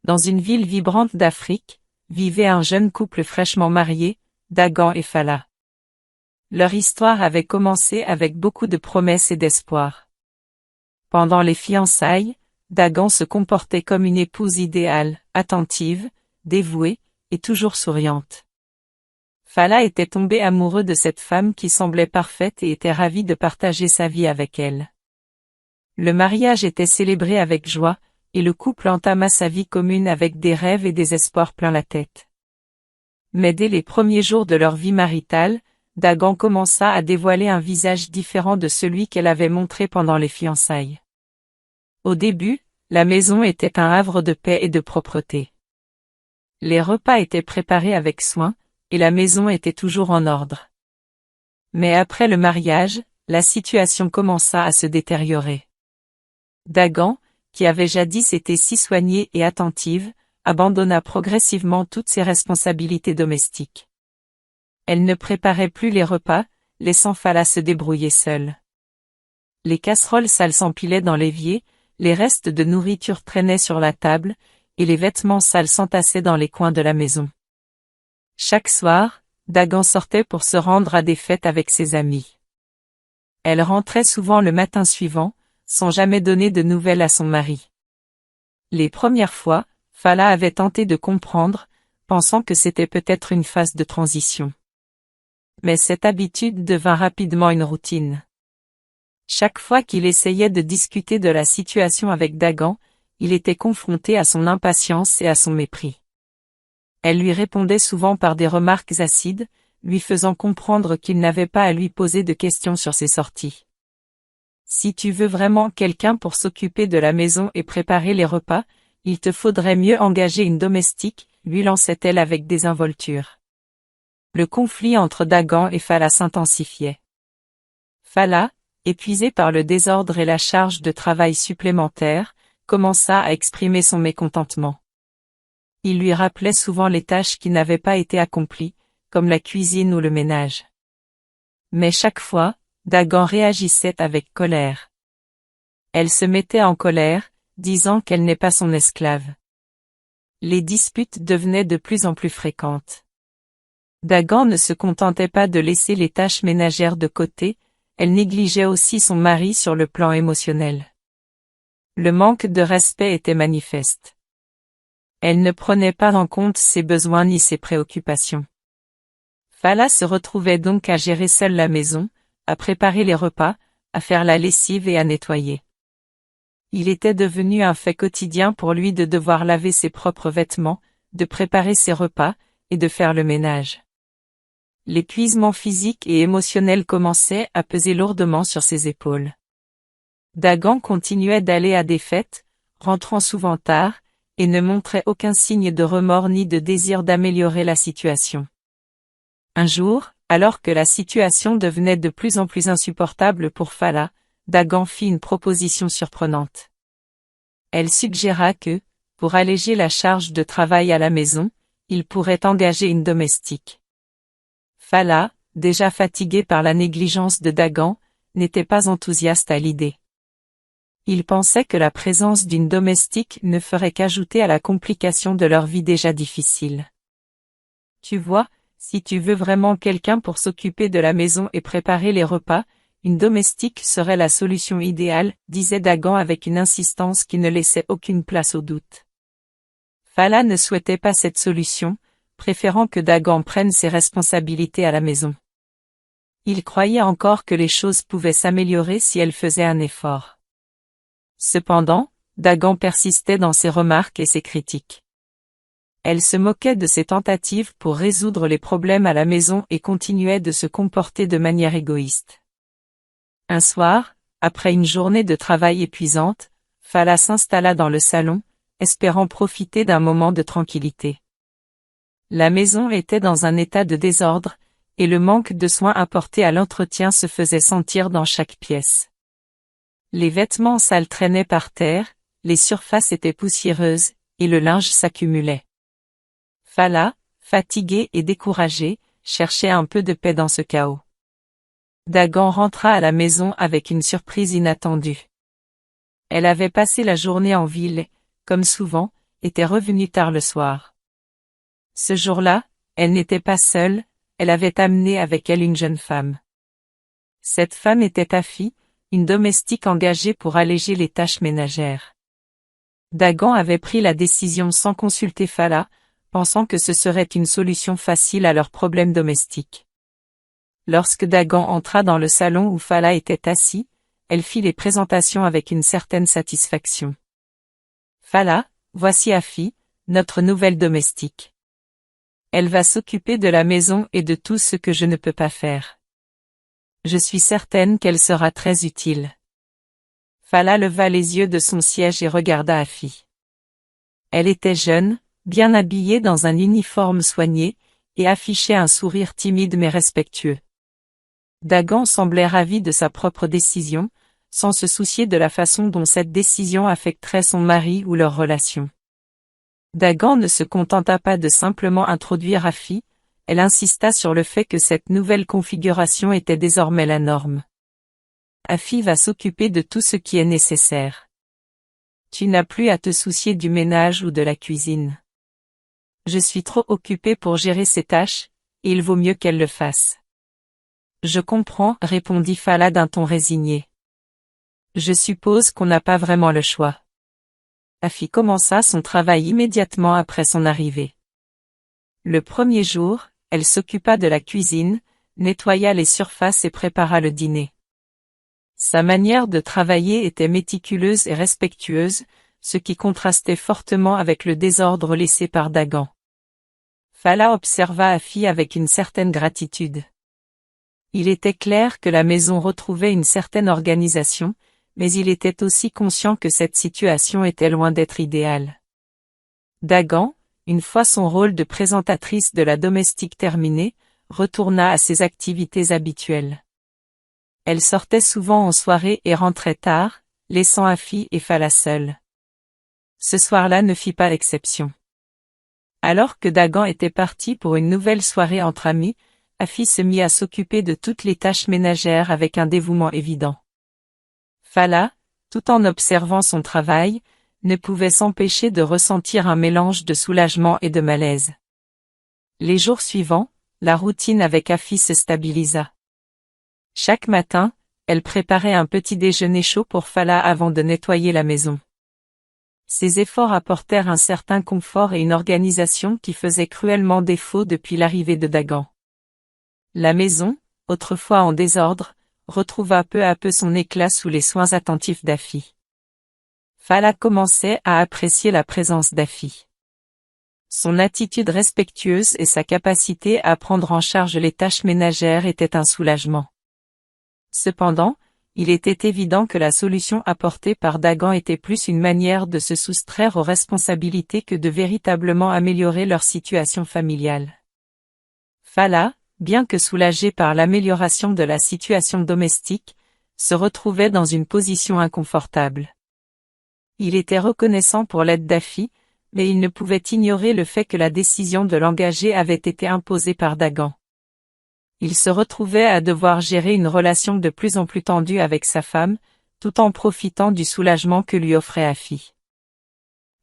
Dans une ville vibrante d'Afrique, vivait un jeune couple fraîchement marié, Dagan et Fala. Leur histoire avait commencé avec beaucoup de promesses et d'espoir. Pendant les fiançailles, Dagan se comportait comme une épouse idéale, attentive, dévouée, et toujours souriante. Fala était tombé amoureux de cette femme qui semblait parfaite et était ravi de partager sa vie avec elle. Le mariage était célébré avec joie, et le couple entama sa vie commune avec des rêves et des espoirs plein la tête. Mais dès les premiers jours de leur vie maritale, Dagan commença à dévoiler un visage différent de celui qu'elle avait montré pendant les fiançailles. Au début, la maison était un havre de paix et de propreté. Les repas étaient préparés avec soin, et la maison était toujours en ordre. Mais après le mariage, la situation commença à se détériorer. Dagan, qui avait jadis été si soignée et attentive, abandonna progressivement toutes ses responsabilités domestiques. Elle ne préparait plus les repas, laissant Fala se débrouiller seule. Les casseroles sales s'empilaient dans l'évier, les restes de nourriture traînaient sur la table, et les vêtements sales s'entassaient dans les coins de la maison. Chaque soir, Dagan sortait pour se rendre à des fêtes avec ses amis. Elle rentrait souvent le matin suivant, sans jamais donner de nouvelles à son mari. Les premières fois, Fala avait tenté de comprendre, pensant que c'était peut-être une phase de transition. Mais cette habitude devint rapidement une routine. Chaque fois qu'il essayait de discuter de la situation avec Dagan, il était confronté à son impatience et à son mépris. Elle lui répondait souvent par des remarques acides, lui faisant comprendre qu'il n'avait pas à lui poser de questions sur ses sorties. Si tu veux vraiment quelqu'un pour s'occuper de la maison et préparer les repas, il te faudrait mieux engager une domestique, lui lançait-elle avec désinvolture. Le conflit entre Dagan et Fala s'intensifiait. Fala, épuisée par le désordre et la charge de travail supplémentaire, commença à exprimer son mécontentement. Il lui rappelait souvent les tâches qui n'avaient pas été accomplies, comme la cuisine ou le ménage. Mais chaque fois, Dagan réagissait avec colère. Elle se mettait en colère, disant qu'elle n'est pas son esclave. Les disputes devenaient de plus en plus fréquentes. Dagan ne se contentait pas de laisser les tâches ménagères de côté, elle négligeait aussi son mari sur le plan émotionnel. Le manque de respect était manifeste. Elle ne prenait pas en compte ses besoins ni ses préoccupations. Fala se retrouvait donc à gérer seule la maison, à préparer les repas, à faire la lessive et à nettoyer. Il était devenu un fait quotidien pour lui de devoir laver ses propres vêtements, de préparer ses repas, et de faire le ménage. L'épuisement physique et émotionnel commençait à peser lourdement sur ses épaules. Dagan continuait d'aller à des fêtes, rentrant souvent tard, et ne montrait aucun signe de remords ni de désir d'améliorer la situation. Un jour, alors que la situation devenait de plus en plus insupportable pour Fala, Dagan fit une proposition surprenante. Elle suggéra que, pour alléger la charge de travail à la maison, il pourrait engager une domestique. Fala, déjà fatigué par la négligence de Dagan, n'était pas enthousiaste à l'idée. Il pensait que la présence d'une domestique ne ferait qu'ajouter à la complication de leur vie déjà difficile. Tu vois, si tu veux vraiment quelqu'un pour s'occuper de la maison et préparer les repas, une domestique serait la solution idéale, disait Dagan avec une insistance qui ne laissait aucune place au doute. Fala ne souhaitait pas cette solution, préférant que Dagan prenne ses responsabilités à la maison. Il croyait encore que les choses pouvaient s'améliorer si elle faisait un effort. Cependant, Dagan persistait dans ses remarques et ses critiques. Elle se moquait de ses tentatives pour résoudre les problèmes à la maison et continuait de se comporter de manière égoïste. Un soir, après une journée de travail épuisante, Fala s'installa dans le salon, espérant profiter d'un moment de tranquillité. La maison était dans un état de désordre, et le manque de soins apportés à l'entretien se faisait sentir dans chaque pièce. Les vêtements sales traînaient par terre, les surfaces étaient poussiéreuses, et le linge s'accumulait. Fala, fatiguée et découragée, cherchait un peu de paix dans ce chaos. Dagan rentra à la maison avec une surprise inattendue. Elle avait passé la journée en ville, comme souvent, était revenue tard le soir. Ce jour-là, elle n'était pas seule, elle avait amené avec elle une jeune femme. Cette femme était Afi, une domestique engagée pour alléger les tâches ménagères. Dagan avait pris la décision sans consulter Fala, pensant que ce serait une solution facile à leurs problèmes domestiques. Lorsque Dagan entra dans le salon où Fala était assis, elle fit les présentations avec une certaine satisfaction. Fala, voici Afi, notre nouvelle domestique. Elle va s'occuper de la maison et de tout ce que je ne peux pas faire. Je suis certaine qu'elle sera très utile. Fala leva les yeux de son siège et regarda Afi. Elle était jeune, bien habillée dans un uniforme soigné, et affichait un sourire timide mais respectueux. Dagan semblait ravi de sa propre décision, sans se soucier de la façon dont cette décision affecterait son mari ou leur relation. Dagan ne se contenta pas de simplement introduire Afi, elle insista sur le fait que cette nouvelle configuration était désormais la norme. Afi va s'occuper de tout ce qui est nécessaire. Tu n'as plus à te soucier du ménage ou de la cuisine. Je suis trop occupée pour gérer ces tâches, et il vaut mieux qu'elle le fasse. Je comprends, répondit Fala d'un ton résigné. Je suppose qu'on n'a pas vraiment le choix. Afi commença son travail immédiatement après son arrivée. Le premier jour, elle s'occupa de la cuisine, nettoya les surfaces et prépara le dîner. Sa manière de travailler était méticuleuse et respectueuse, ce qui contrastait fortement avec le désordre laissé par Dagan. Fala observa Afi avec une certaine gratitude. Il était clair que la maison retrouvait une certaine organisation, mais il était aussi conscient que cette situation était loin d'être idéale. Dagan, une fois son rôle de présentatrice de la domestique terminé, retourna à ses activités habituelles. Elle sortait souvent en soirée et rentrait tard, laissant Afi et Fala seuls. Ce soir-là ne fit pas exception. Alors que Dagan était parti pour une nouvelle soirée entre amis, Afi se mit à s'occuper de toutes les tâches ménagères avec un dévouement évident. Fala, tout en observant son travail, ne pouvait s'empêcher de ressentir un mélange de soulagement et de malaise. Les jours suivants, la routine avec Afi se stabilisa. Chaque matin, elle préparait un petit déjeuner chaud pour Fala avant de nettoyer la maison. Ces efforts apportèrent un certain confort et une organisation qui faisait cruellement défaut depuis l'arrivée de Dagan. La maison, autrefois en désordre, retrouva peu à peu son éclat sous les soins attentifs d'Afi. Fala commençait à apprécier la présence d'Afi. Son attitude respectueuse et sa capacité à prendre en charge les tâches ménagères étaient un soulagement. Cependant, il était évident que la solution apportée par Dagan était plus une manière de se soustraire aux responsabilités que de véritablement améliorer leur situation familiale. Fala, bien que soulagé par l'amélioration de la situation domestique, se retrouvait dans une position inconfortable. Il était reconnaissant pour l'aide d'Afi, mais il ne pouvait ignorer le fait que la décision de l'engager avait été imposée par Dagan. Il se retrouvait à devoir gérer une relation de plus en plus tendue avec sa femme, tout en profitant du soulagement que lui offrait Afi.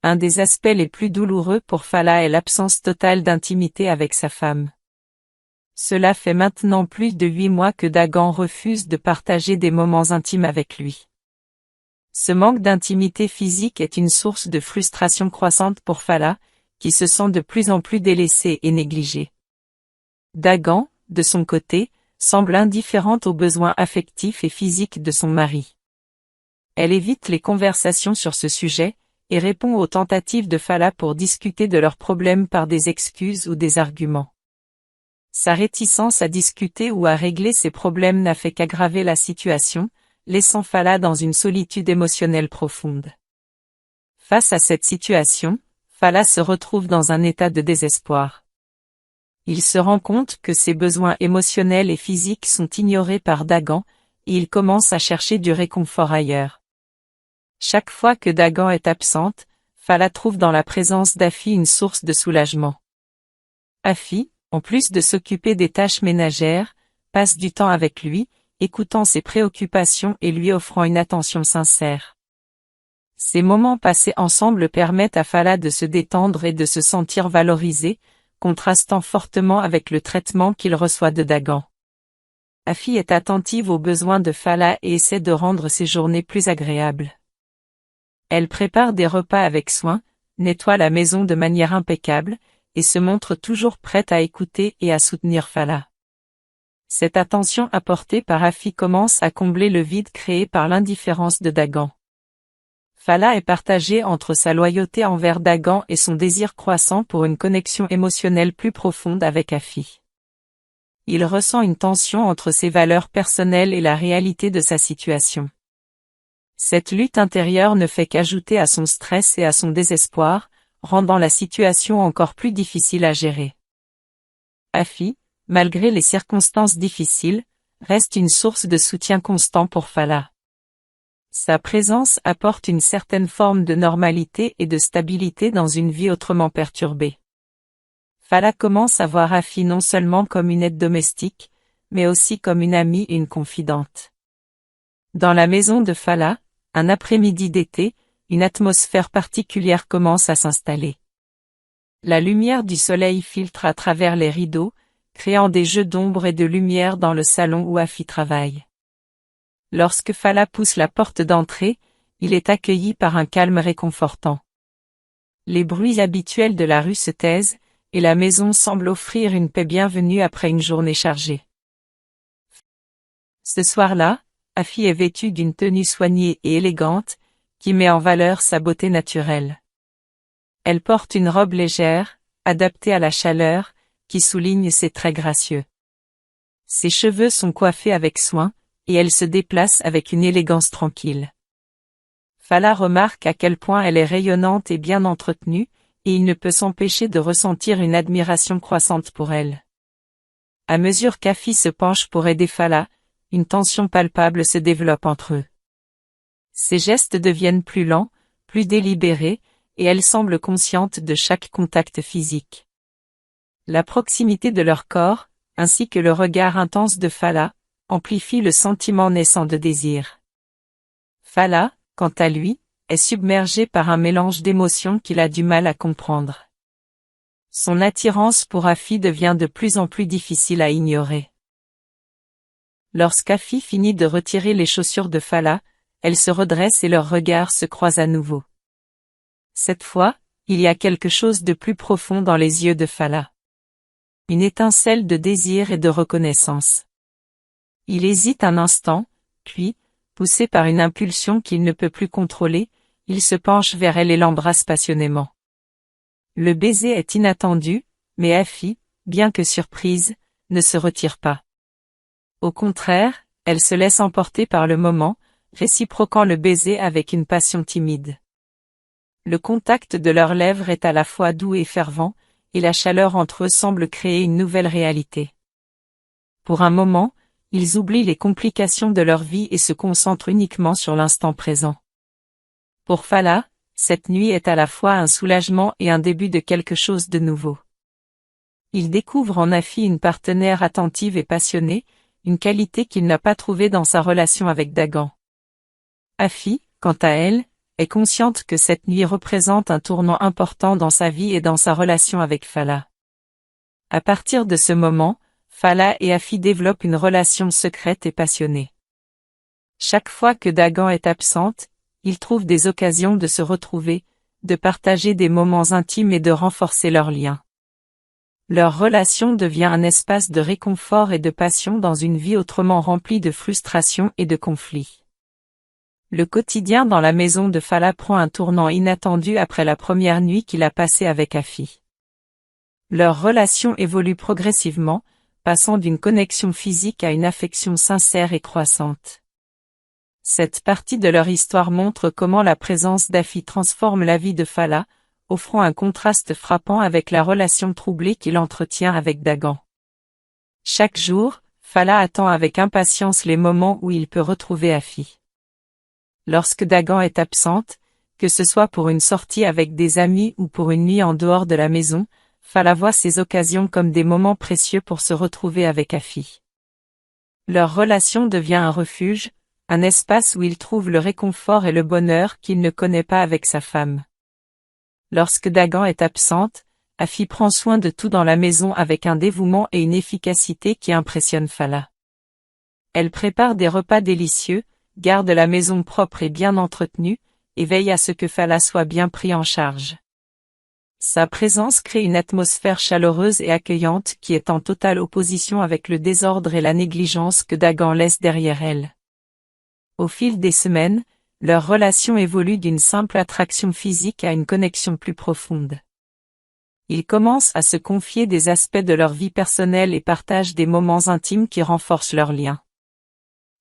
Un des aspects les plus douloureux pour Fala est l'absence totale d'intimité avec sa femme. Cela fait maintenant plus de 8 mois que Dagan refuse de partager des moments intimes avec lui. Ce manque d'intimité physique est une source de frustration croissante pour Fala, qui se sent de plus en plus délaissée et négligée. Dagan, de son côté, semble indifférente aux besoins affectifs et physiques de son mari. Elle évite les conversations sur ce sujet, et répond aux tentatives de Fala pour discuter de leurs problèmes par des excuses ou des arguments. Sa réticence à discuter ou à régler ses problèmes n'a fait qu'aggraver la situation, laissant Fala dans une solitude émotionnelle profonde. Face à cette situation, Fala se retrouve dans un état de désespoir. Il se rend compte que ses besoins émotionnels et physiques sont ignorés par Dagan, et il commence à chercher du réconfort ailleurs. Chaque fois que Dagan est absente, Fala trouve dans la présence d'Afi une source de soulagement. Afi, en plus de s'occuper des tâches ménagères, passe du temps avec lui, écoutant ses préoccupations et lui offrant une attention sincère. Ces moments passés ensemble permettent à Fala de se détendre et de se sentir valorisé, contrastant fortement avec le traitement qu'il reçoit de Dagan. Afi est attentive aux besoins de Fala et essaie de rendre ses journées plus agréables. Elle prépare des repas avec soin, nettoie la maison de manière impeccable, et se montre toujours prête à écouter et à soutenir Fala. Cette attention apportée par Afi commence à combler le vide créé par l'indifférence de Dagan. Fala est partagée entre sa loyauté envers Dagan et son désir croissant pour une connexion émotionnelle plus profonde avec Afi. Il ressent une tension entre ses valeurs personnelles et la réalité de sa situation. Cette lutte intérieure ne fait qu'ajouter à son stress et à son désespoir, rendant la situation encore plus difficile à gérer. Afi, malgré les circonstances difficiles, reste une source de soutien constant pour Fala. Sa présence apporte une certaine forme de normalité et de stabilité dans une vie autrement perturbée. Fala commence à voir Afi non seulement comme une aide domestique, mais aussi comme une amie et une confidente. Dans la maison de Fala, un après-midi d'été, une atmosphère particulière commence à s'installer. La lumière du soleil filtre à travers les rideaux, créant des jeux d'ombre et de lumière dans le salon où Afi travaille. Lorsque Fala pousse la porte d'entrée, il est accueilli par un calme réconfortant. Les bruits habituels de la rue se taisent, et la maison semble offrir une paix bienvenue après une journée chargée. Ce soir-là, Afi est vêtue d'une tenue soignée et élégante, qui met en valeur sa beauté naturelle. Elle porte une robe légère, adaptée à la chaleur, qui souligne ses traits gracieux. Ses cheveux sont coiffés avec soin, et elle se déplace avec une élégance tranquille. Fala remarque à quel point elle est rayonnante et bien entretenue, et il ne peut s'empêcher de ressentir une admiration croissante pour elle. À mesure qu'Afi se penche pour aider Fala, une tension palpable se développe entre eux. Ses gestes deviennent plus lents, plus délibérés, et elle semble consciente de chaque contact physique. La proximité de leur corps, ainsi que le regard intense de Fala, amplifie le sentiment naissant de désir. Fala, quant à lui, est submergé par un mélange d'émotions qu'il a du mal à comprendre. Son attirance pour Afi devient de plus en plus difficile à ignorer. Lorsqu'Afi finit de retirer les chaussures de Fala, elle se redresse et leurs regards se croisent à nouveau. Cette fois, il y a quelque chose de plus profond dans les yeux de Fala. Une étincelle de désir et de reconnaissance. Il hésite un instant, puis, poussé par une impulsion qu'il ne peut plus contrôler, il se penche vers elle et l'embrasse passionnément. Le baiser est inattendu, mais Afi, bien que surprise, ne se retire pas. Au contraire, elle se laisse emporter par le moment, réciproquant le baiser avec une passion timide. Le contact de leurs lèvres est à la fois doux et fervent, et la chaleur entre eux semble créer une nouvelle réalité. Pour un moment, ils oublient les complications de leur vie et se concentrent uniquement sur l'instant présent. Pour Fala, cette nuit est à la fois un soulagement et un début de quelque chose de nouveau. Il découvre en Afi une partenaire attentive et passionnée, une qualité qu'il n'a pas trouvée dans sa relation avec Dagan. Afi, quant à elle, est consciente que cette nuit représente un tournant important dans sa vie et dans sa relation avec Fala. À partir de ce moment, Fala et Afi développent une relation secrète et passionnée. Chaque fois que Dagan est absente, ils trouvent des occasions de se retrouver, de partager des moments intimes et de renforcer leurs liens. Leur relation devient un espace de réconfort et de passion dans une vie autrement remplie de frustration et de conflits. Le quotidien dans la maison de Fala prend un tournant inattendu après la première nuit qu'il a passée avec Afi. Leur relation évolue progressivement, passant d'une connexion physique à une affection sincère et croissante. Cette partie de leur histoire montre comment la présence d'Afi transforme la vie de Fala, offrant un contraste frappant avec la relation troublée qu'il entretient avec Dagan. Chaque jour, Fala attend avec impatience les moments où il peut retrouver Afi. Lorsque Dagan est absente, que ce soit pour une sortie avec des amis ou pour une nuit en dehors de la maison, Fala voit ces occasions comme des moments précieux pour se retrouver avec Afi. Leur relation devient un refuge, un espace où il trouve le réconfort et le bonheur qu'il ne connaît pas avec sa femme. Lorsque Dagan est absente, Afi prend soin de tout dans la maison avec un dévouement et une efficacité qui impressionnent Fala. Elle prépare des repas délicieux, garde la maison propre et bien entretenue, et veille à ce que Fala soit bien pris en charge. Sa présence crée une atmosphère chaleureuse et accueillante qui est en totale opposition avec le désordre et la négligence que Dagan laisse derrière elle. Au fil des semaines, leur relation évolue d'une simple attraction physique à une connexion plus profonde. Ils commencent à se confier des aspects de leur vie personnelle et partagent des moments intimes qui renforcent leur lien.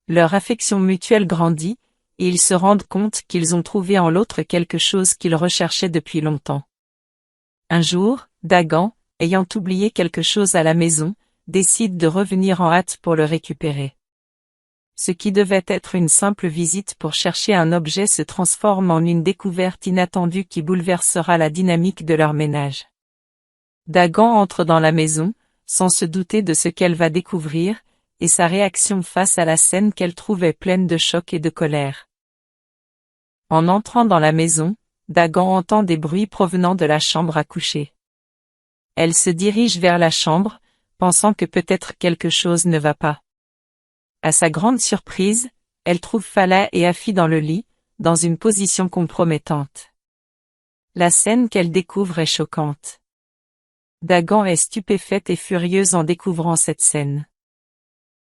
Leur affection mutuelle grandit, et ils se rendent compte qu'ils ont trouvé en l'autre quelque chose qu'ils recherchaient depuis longtemps. Un jour, Dagan, ayant oublié quelque chose à la maison, décide de revenir en hâte pour le récupérer. Ce qui devait être une simple visite pour chercher un objet se transforme en une découverte inattendue qui bouleversera la dynamique de leur ménage. Dagan entre dans la maison, sans se douter de ce qu'elle va découvrir, et sa réaction face à la scène qu'elle trouvait pleine de choc et de colère. En entrant dans la maison, Dagan entend des bruits provenant de la chambre à coucher. Elle se dirige vers la chambre, pensant que peut-être quelque chose ne va pas. À sa grande surprise, elle trouve Fala et Afi dans le lit, dans une position compromettante. La scène qu'elle découvre est choquante. Dagan est stupéfaite et furieuse en découvrant cette scène.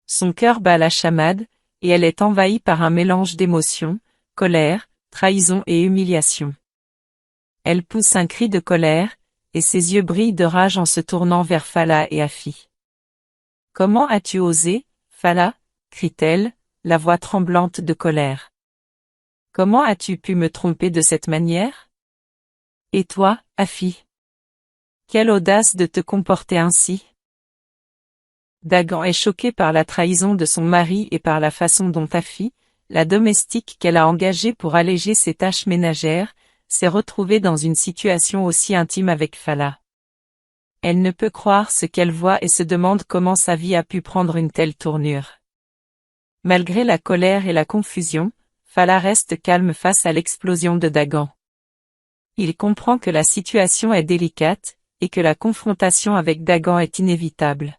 Son cœur bat la chamade, et elle est envahie par un mélange d'émotions, colère, trahison et humiliation. Elle pousse un cri de colère, et ses yeux brillent de rage en se tournant vers Fala et Afi. « Comment as-tu osé, Fala ?» crie-t-elle, la voix tremblante de colère. « Comment as-tu pu me tromper de cette manière? Et toi, Afi? Quelle audace de te comporter ainsi ?» Dagan est choquée par la trahison de son mari et par la façon dont Afi, la domestique qu'elle a engagée pour alléger ses tâches ménagères, s'est retrouvée dans une situation aussi intime avec Fala. Elle ne peut croire ce qu'elle voit et se demande comment sa vie a pu prendre une telle tournure. Malgré la colère et la confusion, Fala reste calme face à l'explosion de Dagan. Il comprend que la situation est délicate, et que la confrontation avec Dagan est inévitable.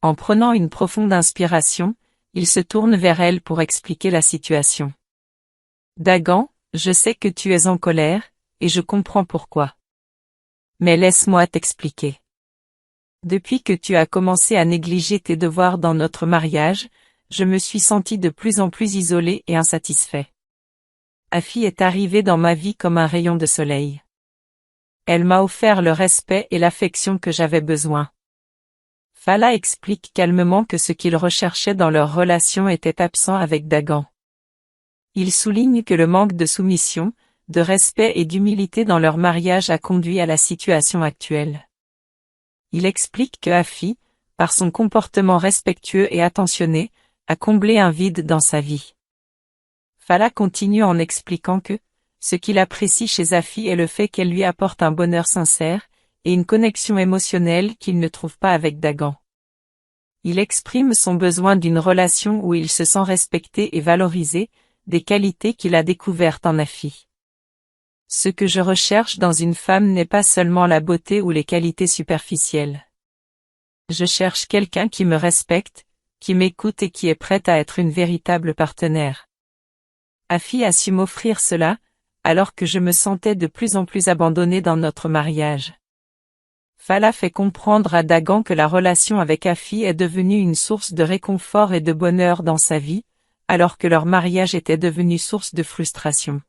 En prenant une profonde inspiration, il se tourne vers elle pour expliquer la situation. « Dagan, je sais que tu es en colère, et je comprends pourquoi. Mais laisse-moi t'expliquer. Depuis que tu as commencé à négliger tes devoirs dans notre mariage, je me suis senti de plus en plus isolé et insatisfait. Afi est arrivée dans ma vie comme un rayon de soleil. Elle m'a offert le respect et l'affection que j'avais besoin. » Fala explique calmement que ce qu'il recherchait dans leur relation était absent avec Dagan. Il souligne que le manque de soumission, de respect et d'humilité dans leur mariage a conduit à la situation actuelle. Il explique que Afi, par son comportement respectueux et attentionné, a comblé un vide dans sa vie. Fala continue en expliquant que, ce qu'il apprécie chez Afi est le fait qu'elle lui apporte un bonheur sincère, et une connexion émotionnelle qu'il ne trouve pas avec Dagan. Il exprime son besoin d'une relation où il se sent respecté et valorisé, des qualités qu'il a découvertes en Afi. Ce que je recherche dans une femme n'est pas seulement la beauté ou les qualités superficielles. Je cherche quelqu'un qui me respecte, qui m'écoute et qui est prête à être une véritable partenaire. Afi a su m'offrir cela, alors que je me sentais de plus en plus abandonnée dans notre mariage. Fala fait comprendre à Dagan que la relation avec Afi est devenue une source de réconfort et de bonheur dans sa vie, alors que leur mariage était devenu source de frustration.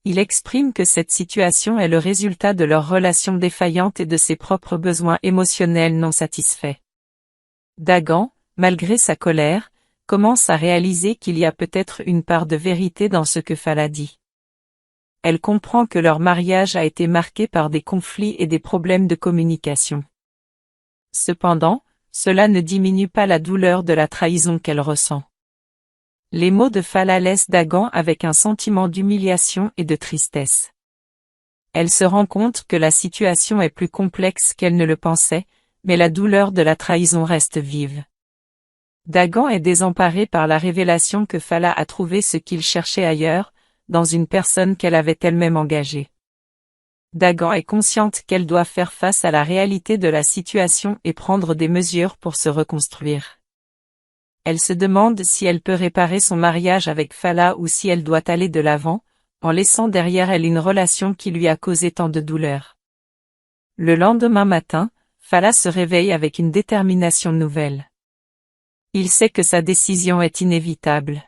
Il exprime que cette situation est le résultat de leur relation défaillante et de ses propres besoins émotionnels non satisfaits. Dagan, malgré sa colère, commence à réaliser qu'il y a peut-être une part de vérité dans ce que Fala dit. Elle comprend que leur mariage a été marqué par des conflits et des problèmes de communication. Cependant, cela ne diminue pas la douleur de la trahison qu'elle ressent. Les mots de Fala laissent Dagan avec un sentiment d'humiliation et de tristesse. Elle se rend compte que la situation est plus complexe qu'elle ne le pensait, mais la douleur de la trahison reste vive. Dagan est désemparé par la révélation que Fala a trouvé ce qu'il cherchait ailleurs, dans une personne qu'elle avait elle-même engagée. Dagan est consciente qu'elle doit faire face à la réalité de la situation et prendre des mesures pour se reconstruire. Elle se demande si elle peut réparer son mariage avec Fala ou si elle doit aller de l'avant, en laissant derrière elle une relation qui lui a causé tant de douleur. Le lendemain matin, Fala se réveille avec une détermination nouvelle. Il sait que sa décision est inévitable.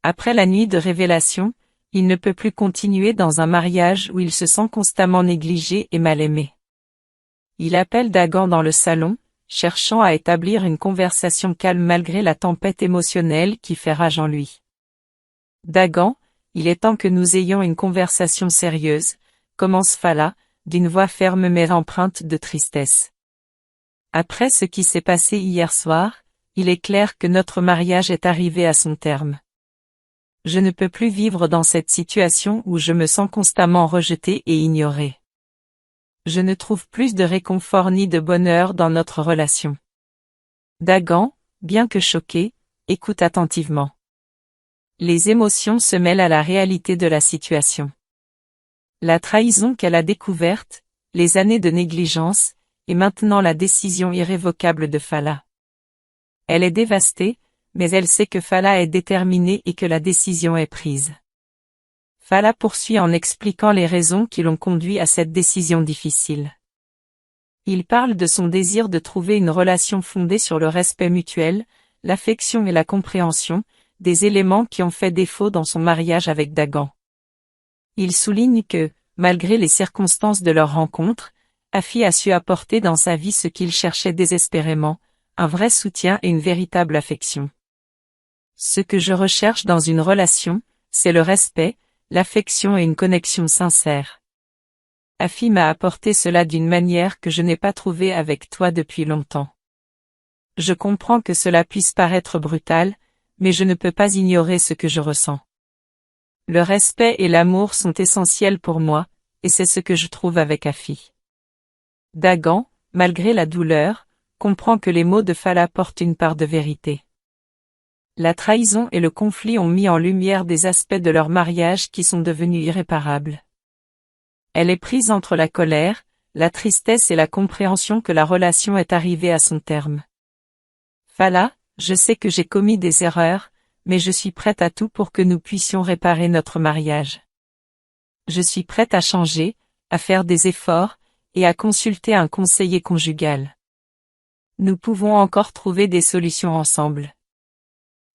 Après la nuit de révélation, il ne peut plus continuer dans un mariage où il se sent constamment négligé et mal aimé. Il appelle Dagan dans le salon, cherchant à établir une conversation calme malgré la tempête émotionnelle qui fait rage en lui. Dagan, il est temps que nous ayons une conversation sérieuse, commence Fala, d'une voix ferme mais empreinte de tristesse. Après ce qui s'est passé hier soir, il est clair que notre mariage est arrivé à son terme. Je ne peux plus vivre dans cette situation où je me sens constamment rejeté et ignoré. Je ne trouve plus de réconfort ni de bonheur dans notre relation. Dagan, bien que choqué, écoute attentivement. Les émotions se mêlent à la réalité de la situation. La trahison qu'elle a découverte, les années de négligence, et maintenant la décision irrévocable de Fala. Elle est dévastée, mais elle sait que Fala est déterminée et que la décision est prise. Fala poursuit en expliquant les raisons qui l'ont conduit à cette décision difficile. Il parle de son désir de trouver une relation fondée sur le respect mutuel, l'affection et la compréhension, des éléments qui ont fait défaut dans son mariage avec Dagan. Il souligne que, malgré les circonstances de leur rencontre, Afi a su apporter dans sa vie ce qu'il cherchait désespérément, un vrai soutien et une véritable affection. Ce que je recherche dans une relation, c'est le respect, l'affection et une connexion sincère. Afi m'a apporté cela d'une manière que je n'ai pas trouvée avec toi depuis longtemps. Je comprends que cela puisse paraître brutal, mais je ne peux pas ignorer ce que je ressens. Le respect et l'amour sont essentiels pour moi, et c'est ce que je trouve avec Afi. Dagan, malgré la douleur, comprend que les mots de Fala portent une part de vérité. La trahison et le conflit ont mis en lumière des aspects de leur mariage qui sont devenus irréparables. Elle est prise entre la colère, la tristesse et la compréhension que la relation est arrivée à son terme. Fala, je sais que j'ai commis des erreurs, mais je suis prête à tout pour que nous puissions réparer notre mariage. Je suis prête à changer, à faire des efforts, et à consulter un conseiller conjugal. Nous pouvons encore trouver des solutions ensemble.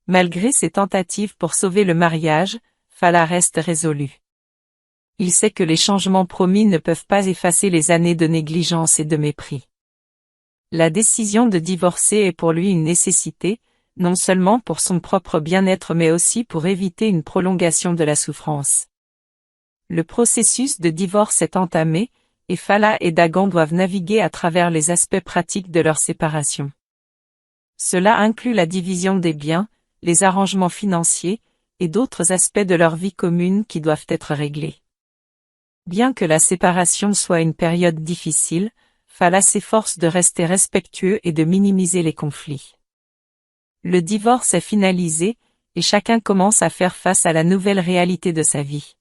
Malgré ses tentatives pour sauver le mariage, Fala reste résolu. Il sait que les changements promis ne peuvent pas effacer les années de négligence et de mépris. La décision de divorcer est pour lui une nécessité, non seulement pour son propre bien-être mais aussi pour éviter une prolongation de la souffrance. Le processus de divorce est entamé, et Fala et Dagan doivent naviguer à travers les aspects pratiques de leur séparation. Cela inclut la division des biens, les arrangements financiers, et d'autres aspects de leur vie commune qui doivent être réglés. Bien que la séparation soit une période difficile, Fala s'efforce de rester respectueux et de minimiser les conflits. Le divorce est finalisé, et chacun commence à faire face à la nouvelle réalité de sa vie.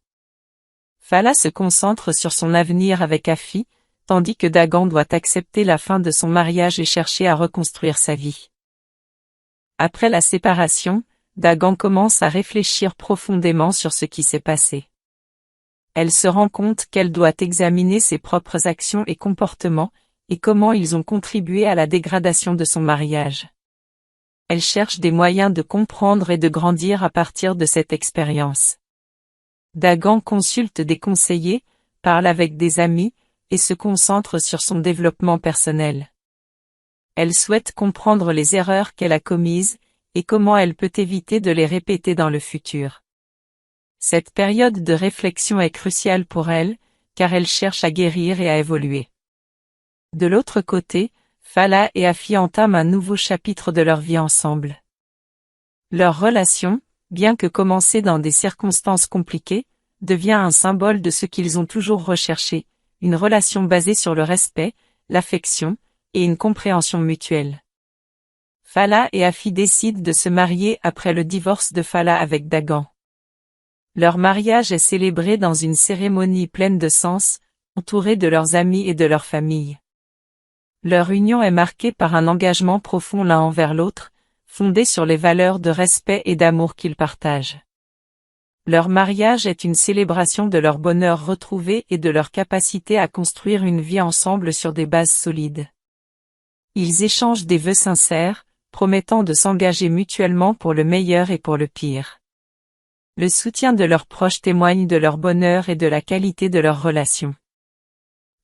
Fala se concentre sur son avenir avec Afi, tandis que Dagan doit accepter la fin de son mariage et chercher à reconstruire sa vie. Après la séparation, Dagan commence à réfléchir profondément sur ce qui s'est passé. Elle se rend compte qu'elle doit examiner ses propres actions et comportements, et comment ils ont contribué à la dégradation de son mariage. Elle cherche des moyens de comprendre et de grandir à partir de cette expérience. Dagan consulte des conseillers, parle avec des amis, et se concentre sur son développement personnel. Elle souhaite comprendre les erreurs qu'elle a commises, et comment elle peut éviter de les répéter dans le futur. Cette période de réflexion est cruciale pour elle, car elle cherche à guérir et à évoluer. De l'autre côté, Fala et Afi entament un nouveau chapitre de leur vie ensemble. Leur relation, bien que commencée dans des circonstances compliquées, devient un symbole de ce qu'ils ont toujours recherché, une relation basée sur le respect, l'affection, et une compréhension mutuelle. Fala et Afi décident de se marier après le divorce de Fala avec Dagan. Leur mariage est célébré dans une cérémonie pleine de sens, entourés de leurs amis et de leur famille. Leur union est marquée par un engagement profond l'un envers l'autre, fondé sur les valeurs de respect et d'amour qu'ils partagent. Leur mariage est une célébration de leur bonheur retrouvé et de leur capacité à construire une vie ensemble sur des bases solides. Ils échangent des vœux sincères, promettant de s'engager mutuellement pour le meilleur et pour le pire. Le soutien de leurs proches témoigne de leur bonheur et de la qualité de leur relation.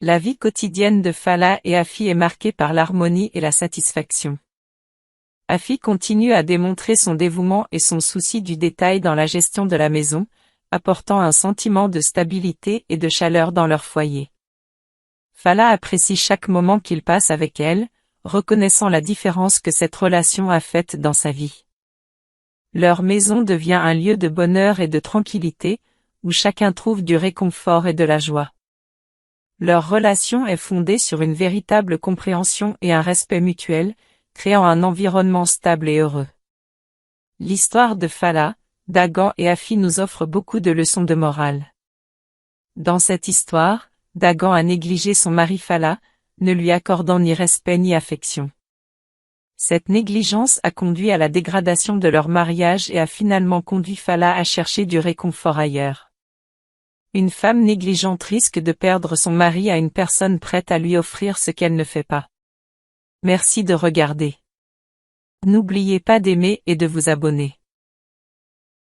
La vie quotidienne de Fala et Afi est marquée par l'harmonie et la satisfaction. Afi continue à démontrer son dévouement et son souci du détail dans la gestion de la maison, apportant un sentiment de stabilité et de chaleur dans leur foyer. Fala apprécie chaque moment qu'il passe avec elle, reconnaissant la différence que cette relation a faite dans sa vie. Leur maison devient un lieu de bonheur et de tranquillité, où chacun trouve du réconfort et de la joie. Leur relation est fondée sur une véritable compréhension et un respect mutuel, créant un environnement stable et heureux. L'histoire de Fala, Dagan et Afi nous offre beaucoup de leçons de morale. Dans cette histoire, Dagan a négligé son mari Fala, ne lui accordant ni respect ni affection. Cette négligence a conduit à la dégradation de leur mariage et a finalement conduit Fala à chercher du réconfort ailleurs. Une femme négligente risque de perdre son mari à une personne prête à lui offrir ce qu'elle ne fait pas. Merci de regarder. N'oubliez pas d'aimer et de vous abonner.